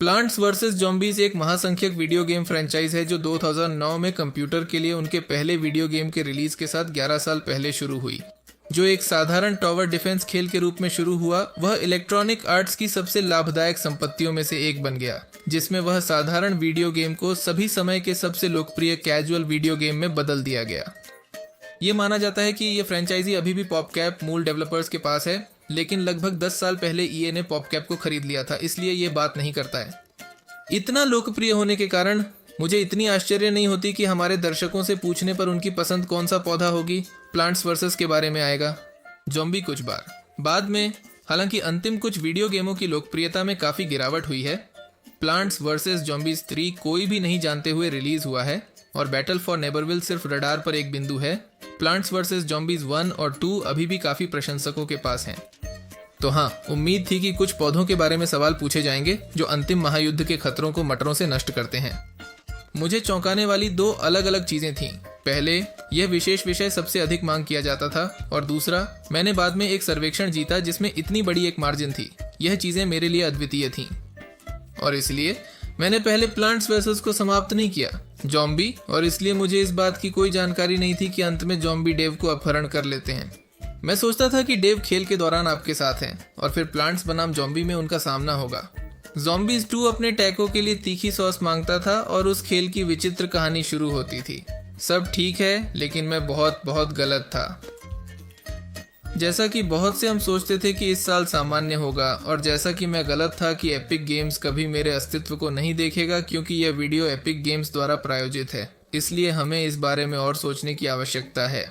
Plants versus zombies एक महासंख्यक video game franchise है जो 2009 में कंप्यूटर के लिए उनके पहले वीडियो गेम के रिलीज के साथ 11 साल पहले शुरू हुई। जो एक साधारण टॉवर डिफेंस खेल के रूप में शुरू हुआ, वह इलेक्ट्रॉनिक आर्ट्स की सबसे लाभदायक संपत्तियों में से एक बन गया, जिसमें वह साधारण वीडियो गेम को सभी समय के सबसे लोकप्रिय कैजुअल वीडियो गेम में बदल दिया गया। ये माना जाता है कि ये फ्रेंचाइजी अभी भी पॉपकैप मूल डेवलपर्स के पास है, लेकिन लगभग 10 साल पहले ईए ने पॉपकैप को खरीद लिया था, इसलिए ये बात नहीं करता है। इतना लोकप्रिय होने के कारण मुझे इतनी आश्चर्य नहीं होती कि हमारे दर्शकों से पूछने पर उनकी पसंद कौन सा पौधा होगी, प्लांट्स वर्सेस के बारे में आएगा, ज़ॉम्बी कुछ बार बाद में। हालांकि अंतिम कुछ वीडियो गेमों की लोकप्रियता में काफ़ी गिरावट हुई है। प्लांट्स वर्सेस ज़ॉम्बीज 3 कोई भी नहीं जानते हुए रिलीज हुआ है और बैटल फॉर नेबरविल सिर्फ रडार पर एक बिंदु है। प्लांट्स वर्सेस ज़ॉम्बीज 1 और 2 अभी भी काफ़ी प्रशंसकों के पास हैं। तो हाँ, उम्मीद थी कि कुछ पौधों के बारे में सवाल पूछे जाएंगे जो अंतिम महायुद्ध के खतरों को मटरों से नष्ट करते हैं। मुझे चौंकाने वाली 2 अलग अलग चीज़ें थीं। पहले, यह विशेष विषय सबसे अधिक मांग किया जाता था, और दूसरा, मैंने बाद में एक सर्वेक्षण जीता जिसमें इतनी बड़ी एक मार्जिन थी। यह चीज़ें मेरे लिए अद्वितीय थीं और इसलिए मैंने पहले प्लांट्स वर्सेस को समाप्त नहीं किया, ज़ॉम्बी, और इसलिए मुझे इस बात की कोई जानकारी नहीं थी कि अंत में ज़ॉम्बी डेव को अपहरण कर लेते हैं। मैं सोचता था कि डेव खेल के दौरान आपके साथ हैं और फिर प्लांट्स बनाम ज़ॉम्बी में उनका सामना होगा। ज़ॉम्बीज 2 अपने टैको के लिए तीखी सॉस मांगता था और उस खेल की विचित्र कहानी शुरू होती थी। सब ठीक है, लेकिन मैं बहुत गलत था। जैसा कि बहुत से हम सोचते थे कि इस साल सामान्य होगा, और जैसा कि मैं गलत था कि एपिक गेम्स कभी मेरे अस्तित्व को नहीं देखेगा, क्योंकि यह वीडियो एपिक गेम्स द्वारा प्रायोजित है। इसलिए हमें इस बारे में और सोचने की आवश्यकता है।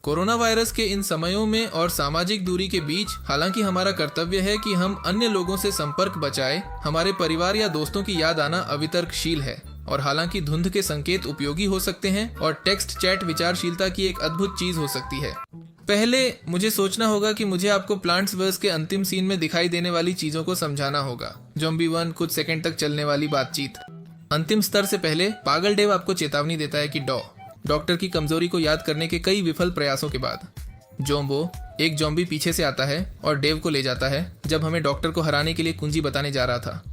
कोरोना वायरस के इन समयों में और सामाजिक दूरी के बीच, हालांकि हमारा कर्तव्य है कि हम अन्य लोगों से संपर्क बचाएं, हमारे परिवार या दोस्तों की याद आना अवितर्कशील है। और हालांकि धुंध के संकेत उपयोगी हो सकते हैं और टेक्स्ट चैट विचारशीलता की एक अद्भुत चीज हो सकती है, पहले मुझे सोचना होगा कि मुझे आपको प्लांट्स वर्स के अंतिम सीन में दिखाई देने वाली चीजों को समझाना होगा। ज़ॉम्बी 1 कुछ सेकंड तक चलने वाली बातचीत। अंतिम स्तर से पहले पागल डेव आपको चेतावनी देता है कि डॉक्टर की कमजोरी को याद करने के कई विफल प्रयासों के बाद जोम्बो, एक ज़ॉम्बी पीछे से आता है और डेव को ले जाता है जब हमें डॉक्टर को हराने के लिए कुंजी बताने जा रहा था।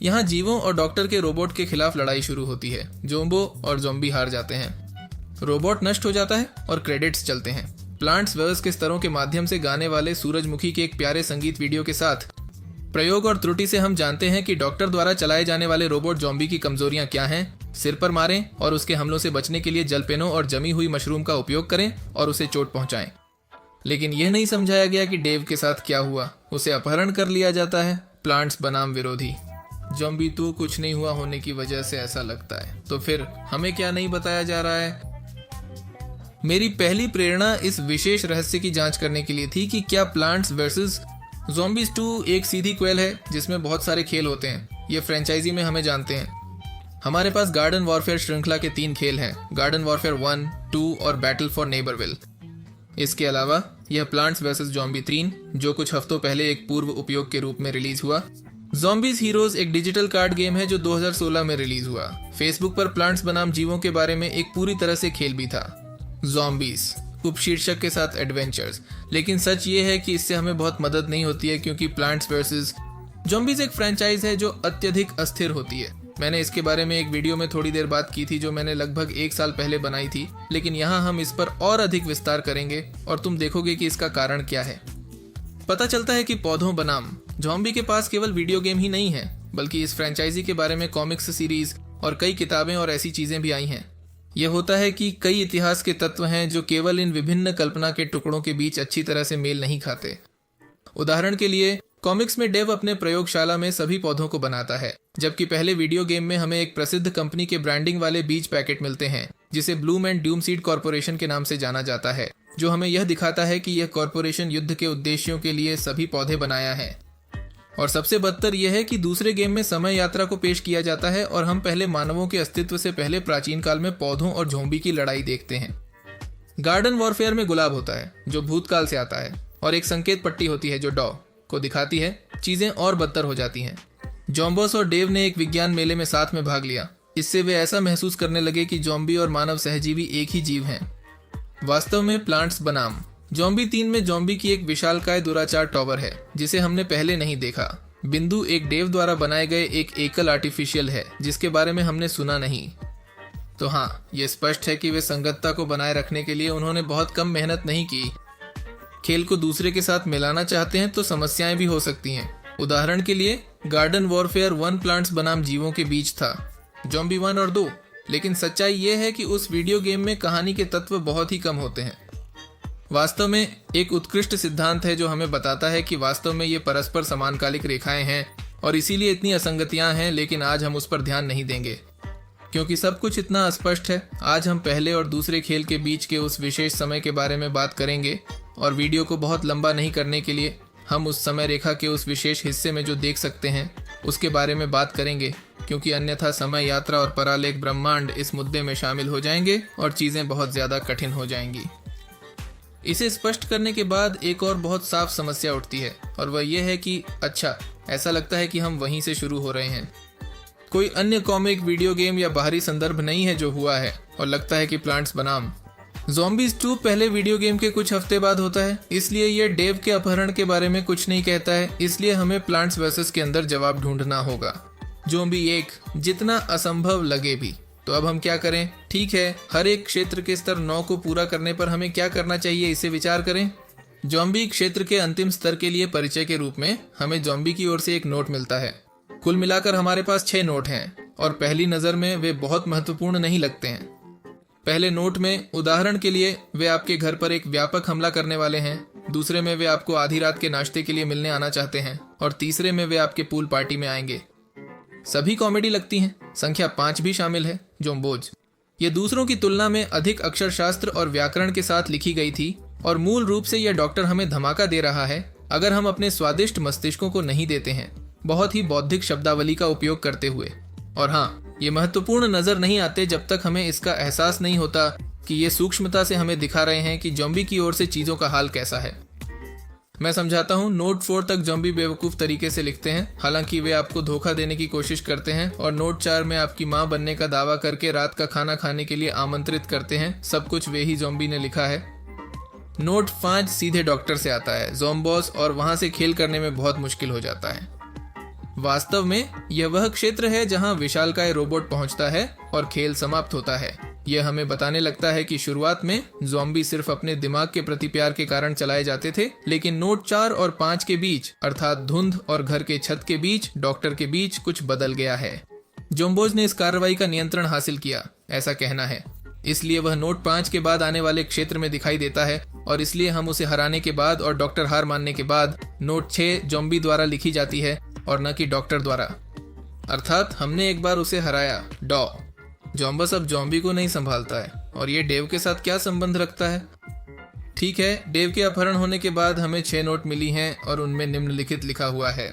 यहाँ जीवों और डॉक्टर के रोबोट के खिलाफ लड़ाई शुरू होती है। जोम्बो और ज़ॉम्बी हार जाते हैं, रोबोट नष्ट हो जाता है और क्रेडिट्स चलते हैं। प्लांट्स वर्स के स्तरों के माध्यम से गाने वाले सूरजमुखी के एक प्यारे संगीत वीडियो के साथ प्रयोग और त्रुटि से हम जानते हैं कि डॉक्टर द्वारा चलाए जाने वाले रोबोट ज़ॉम्बी की कमजोरियां क्या हैं। सिर पर मारें और उसके हमलों से बचने के लिए जल पेनों और जमी हुई मशरूम का उपयोग करें और उसे चोट पहुंचाएं। लेकिन यह नहीं समझाया गया कि डेव के साथ क्या हुआ। उसे अपहरण कर लिया जाता है। प्लांट्स बनाम विरोधी। ज़ॉम्बी 2 कुछ नहीं हुआ होने की वजह से ऐसा लगता है। तो फिर हमें क्या नहीं बताया जा रहा है? मेरी पहली प्रेरणा इस विशेष रहस्य की जांच करने के लिए थी कि क्या प्लांट्स वर्सेस ज़ॉम्बीज 2 एक सीधी क्वेल है जिसमें बहुत सारे खेल होते हैं। ये फ्रेंचाइजी में हमें जानते हैं। हमारे पास गार्डन वॉरफेयर श्रृंखला के 3 खेल हैं, गार्डन वॉरफेयर 1, 2 और बैटल फॉर नेबरविल। इसके अलावा यह प्लांट्स वर्सेस ज़ॉम्बी 3, जो कुछ हफ्तों पहले एक पूर्व उपयोग के रूप में रिलीज हुआ। ज़ॉम्बीज हीरोज एक डिजिटल कार्ड गेम है जो 2016 में रिलीज हुआ। फेसबुक पर प्लांट्स बनाम जीवों के बारे में एक पूरी तरह से खेल भी था, ज़ॉम्बीज उपशीर्षक के साथ एडवेंचर्स। लेकिन सच ये है कि इससे हमें बहुत मदद नहीं होती है, क्योंकि प्लांट्स वर्सेस ज़ॉम्बीज एक फ्रेंचाइज है जो अत्यधिक अस्थिर होती है। मैंने इसके बारे में एक वीडियो में थोड़ी देर बात की थी जो मैंने लगभग 1 साल पहले बनाई थी, लेकिन यहाँ हम इस पर और अधिक विस्तार करेंगे और तुम देखोगे कि इसका कारण क्या है। पता चलता है कि पौधों बनाम ज़ॉम्बी के पास केवल वीडियो गेम ही नहीं है, बल्कि इस फ्रेंचाइजी के बारे में कॉमिक्स सीरीज और कई किताबें और ऐसी चीजें भी आई हैं। यह होता है कि कई इतिहास के तत्व हैं जो केवल इन विभिन्न कल्पना के टुकड़ों के बीच अच्छी तरह से मेल नहीं खाते। उदाहरण के लिए, कॉमिक्स में डेव अपने प्रयोगशाला में सभी पौधों को बनाता है, जबकि पहले वीडियो गेम में हमें एक प्रसिद्ध कंपनी के ब्रांडिंग वाले बीज पैकेट मिलते हैं जिसे ब्लूम एंड ड्यूम सीड कॉर्पोरेशन के नाम से जाना जाता है, जो हमें यह दिखाता है कि यह कॉर्पोरेशन युद्ध के उद्देश्यों के लिए सभी पौधे बनाया है। और सबसे बदतर यह है कि दूसरे गेम में समय यात्रा को पेश किया जाता है और हम पहले मानवों के अस्तित्व से पहले प्राचीन काल में पौधों और ज़ॉम्बी की लड़ाई देखते हैं। गार्डन वॉरफेयर में गुलाब होता है जो भूतकाल से आता है, और एक संकेत पट्टी होती है जो डॉ को दिखाती है। चीजें और बदतर हो जाती हैं। जोम्बोस और डेव ने एक विज्ञान मेले में साथ में भाग लिया। इससे वे ऐसा महसूस करने लगे कि ज़ॉम्बी और मानव सहजीवी एक ही जीव हैं। वास्तव में प्लांट्स बनाम ज़ॉम्बी 3 में ज़ॉम्बी की एक विशालकाय दुराचार टॉवर है जिसे हमने पहले नहीं देखा। बिंदु एक डेव द्वारा बनाए गए एक एकल आर्टिफिशियल है जिसके बारे में हमने सुना नहीं। तो हाँ, ये स्पष्ट है कि वे संगतता को बनाए रखने के लिए उन्होंने बहुत कम मेहनत नहीं की। खेल को दूसरे के साथ मिलाना चाहते हैं तो समस्याएं भी हो सकती हैं। उदाहरण के लिए गार्डन वॉरफेयर 1 प्लांट्स बनाम जीवों के बीच था, ज़ॉम्बी 1 और 2। लेकिन सच्चाई ये है कि उस वीडियो गेम में कहानी के तत्व बहुत ही कम होते हैं। वास्तव में एक उत्कृष्ट सिद्धांत है जो हमें बताता है कि वास्तव में ये परस्पर समानकालिक रेखाएं हैं और इसीलिए इतनी असंगतियां हैं, लेकिन आज हम उस पर ध्यान नहीं देंगे क्योंकि सब कुछ इतना अस्पष्ट है। आज हम पहले और दूसरे खेल के बीच के उस विशेष समय के बारे में बात करेंगे और वीडियो को बहुत लंबा नहीं करने के लिए हम उस समय रेखा के उस विशेष हिस्से में जो देख सकते हैं उसके बारे में बात करेंगे, क्योंकि अन्यथा समय यात्रा और परालेख ब्रह्मांड इस मुद्दे में शामिल हो जाएंगे और चीज़ें बहुत ज़्यादा कठिन हो जाएंगी। इसे स्पष्ट करने के बाद एक और बहुत साफ समस्या उठती है और वह यह है कि अच्छा, ऐसा लगता है कि हम वहीं से शुरू हो रहे हैं। कोई अन्य कॉमिक, वीडियो गेम या बाहरी संदर्भ नहीं है जो हुआ है और लगता है कि प्लांट्स बनाम ज़ॉम्बीज़ 2 पहले वीडियो गेम के कुछ हफ्ते बाद होता है, इसलिए यह डेव के अपहरण के बारे में कुछ नहीं कहता है। इसलिए हमें प्लांट्स वर्सेस के अंदर जवाब ढूंढना होगा, ज़ॉम्बी 1 जितना असंभव लगे भी। तो अब हम क्या करें? ठीक है, हर एक क्षेत्र के स्तर 9 को पूरा करने पर हमें क्या करना चाहिए, इसे विचार करें। ज़ॉम्बी क्षेत्र के अंतिम स्तर के लिए परिचय के रूप में हमें ज़ॉम्बी की ओर से एक नोट मिलता है। कुल मिलाकर हमारे पास 6 नोट हैं और पहली नज़र में वे बहुत महत्वपूर्ण नहीं लगते हैं। पहले नोट में उदाहरण के लिए वे आपके घर पर एक व्यापक हमला करने वाले हैं, दूसरे में वे आपको आधी रात के नाश्ते के लिए मिलने आना चाहते हैं और तीसरे में वे आपके पूल पार्टी में आएंगे। सभी कॉमेडी लगती हैं। संख्या 5 भी शामिल है, ज़ॉम्बोज। ये दूसरों की तुलना में अधिक अक्षरशास्त्र और व्याकरण के साथ लिखी गई थी और मूल रूप से यह डॉक्टर हमें धमाका दे रहा है अगर हम अपने स्वादिष्ट मस्तिष्कों को नहीं देते हैं, बहुत ही बौद्धिक शब्दावली का उपयोग करते हुए। और हाँ, ये महत्वपूर्ण नजर नहीं आते जब तक हमें इसका एहसास नहीं होता कि ये सूक्ष्मता से हमें दिखा रहे हैं कि ज़ॉम्बी की ओर से चीज़ों का हाल कैसा है। मैं समझाता हूँ। नोट 4 तक ज़ॉम्बी बेवकूफ़ तरीके से लिखते हैं, हालांकि वे आपको धोखा देने की कोशिश करते हैं, और नोट 4 में आपकी माँ बनने का दावा करके रात का खाना खाने के लिए आमंत्रित करते हैं। सब कुछ वे ही ज़ॉम्बी ने लिखा है। नोट 5 सीधे डॉक्टर से आता है, ज़ॉम्बॉस, और वहाँ से खेल करने में बहुत मुश्किल हो जाता है। वास्तव में यह वह क्षेत्र है जहां विशालकाय रोबोट पहुंचता है और खेल समाप्त होता है। यह हमें बताने लगता है कि शुरुआत में ज़ॉम्बी सिर्फ अपने दिमाग के प्रति प्यार के कारण चलाए जाते थे, लेकिन नोट 4 और 5 के बीच, अर्थात धुंध और घर के छत के बीच, डॉक्टर के बीच कुछ बदल गया है। ज़ॉम्बोज ने इस कार्रवाई का नियंत्रण हासिल किया, ऐसा कहना है। इसलिए वह नोट 5 के बाद आने वाले क्षेत्र में दिखाई देता है और इसलिए हम उसे हराने के बाद और डॉक्टर हार मानने के बाद नोट 6 ज़ॉम्बी द्वारा लिखी जाती है और न कि डॉक्टर द्वारा। अर्थात हमने एक बार उसे हराया। ज़ॉम्बस अब ज़ॉम्बी को नहीं संभालता है। और ये डेव के साथ क्या संबंध रखता है? ठीक है, डेव के अपहरण होने के बाद हमें 6 नोट मिली हैं और उनमें निम्नलिखित लिखा हुआ है।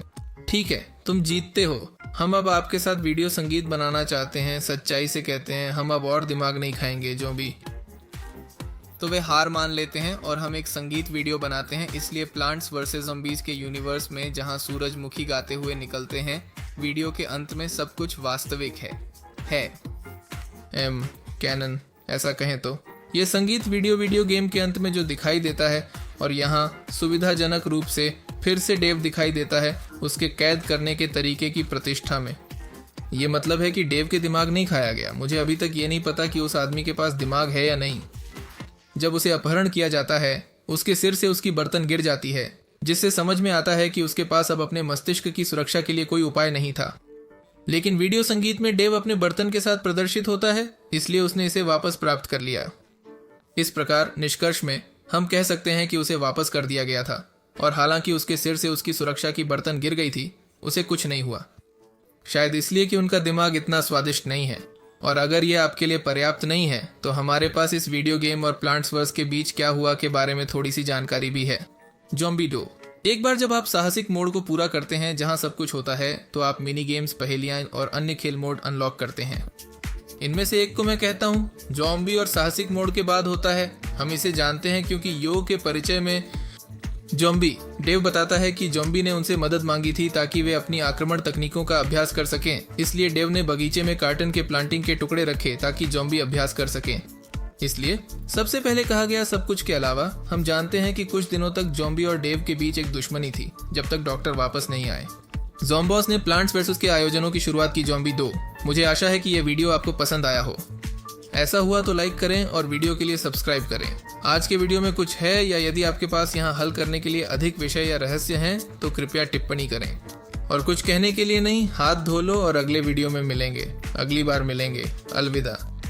ठीक है, तुम जीतते हो। हम अब आपके साथ वीडियो संगीत बनाना चाहते हैं। सच्चाई से कहते हैं, हम अब और दिमाग नहीं खाएंगे ज़ॉम्बी। तो वे हार मान लेते हैं और हम एक संगीत वीडियो बनाते हैं। इसलिए प्लांट्स वर्सेस ज़ॉम्बीज़ के यूनिवर्स में जहां सूरजमुखी गाते हुए निकलते हैं, वीडियो के अंत में सब कुछ वास्तविक है कैनन, ऐसा कहें तो। ये संगीत वीडियो गेम के अंत में जो दिखाई देता है और यहाँ सुविधाजनक रूप से फिर से डेव दिखाई देता है उसके कैद करने के तरीके की प्रतिष्ठा में। ये मतलब है कि डेव के दिमाग नहीं खाया गया। मुझे अभी तक ये नहीं पता कि उस आदमी के पास दिमाग है या नहीं। जब उसे अपहरण किया जाता है, उसके सिर से उसकी बर्तन गिर जाती है, जिससे समझ में आता है कि उसके पास अब अपने मस्तिष्क की सुरक्षा के लिए कोई उपाय नहीं था। लेकिन वीडियो संगीत में डेव अपने बर्तन के साथ प्रदर्शित होता है, इसलिए उसने इसे वापस प्राप्त कर लिया। इस प्रकार निष्कर्ष में हम कह सकते हैं कि उसे वापस कर दिया गया था, और हालांकि उसके सिर से उसकी सुरक्षा की बर्तन गिर गई थी, उसे कुछ नहीं हुआ। शायद इसलिए कि उनका दिमाग इतना स्वादिष्ट नहीं है। और अगर यह आपके लिए पर्याप्त नहीं है तो हमारे पास इस वीडियो गेम और प्लांट्स वर्स के बीच क्या हुआ के बारे में थोड़ी सी जानकारी भी है। ज़ॉम्बी 2। एक बार जब आप साहसिक मोड को पूरा करते हैं जहां सब कुछ होता है, तो आप मिनी गेम्स, पहेलियां और अन्य खेल मोड अनलॉक करते हैं। इनमें से एक को मैं कहता हूं ज़ॉम्बी और साहसिक मोड के बाद होता है। हम इसे जानते हैं क्योंकि यो के परिचय में ज़ॉम्बी डेव बताता है कि ज़ॉम्बी ने उनसे मदद मांगी थी ताकि वे अपनी आक्रमण तकनीकों का अभ्यास कर सकें। इसलिए डेव ने बगीचे में कार्टन के प्लांटिंग के टुकड़े रखे ताकि ज़ॉम्बी अभ्यास कर सकें। इसलिए सबसे पहले कहा गया सब कुछ के अलावा हम जानते हैं कि कुछ दिनों तक ज़ॉम्बी और डेव के बीच एक दुश्मनी थी, जब तक डॉक्टर वापस नहीं आए। ज़ॉम्बॉस ने प्लांट्स वर्सेस के आयोजनों की शुरुआत की ज़ॉम्बी 2। मुझे आशा है कि यह वीडियो आपको पसंद आया हो। ऐसा हुआ तो लाइक करें और वीडियो के लिए सब्सक्राइब करें। आज के वीडियो में कुछ है या यदि आपके पास यहाँ हल करने के लिए अधिक विषय या रहस्य हैं तो कृपया टिप्पणी करें। और कुछ कहने के लिए नहीं, हाथ धो लो और अगले वीडियो में मिलेंगे। अगली बार मिलेंगे। अलविदा।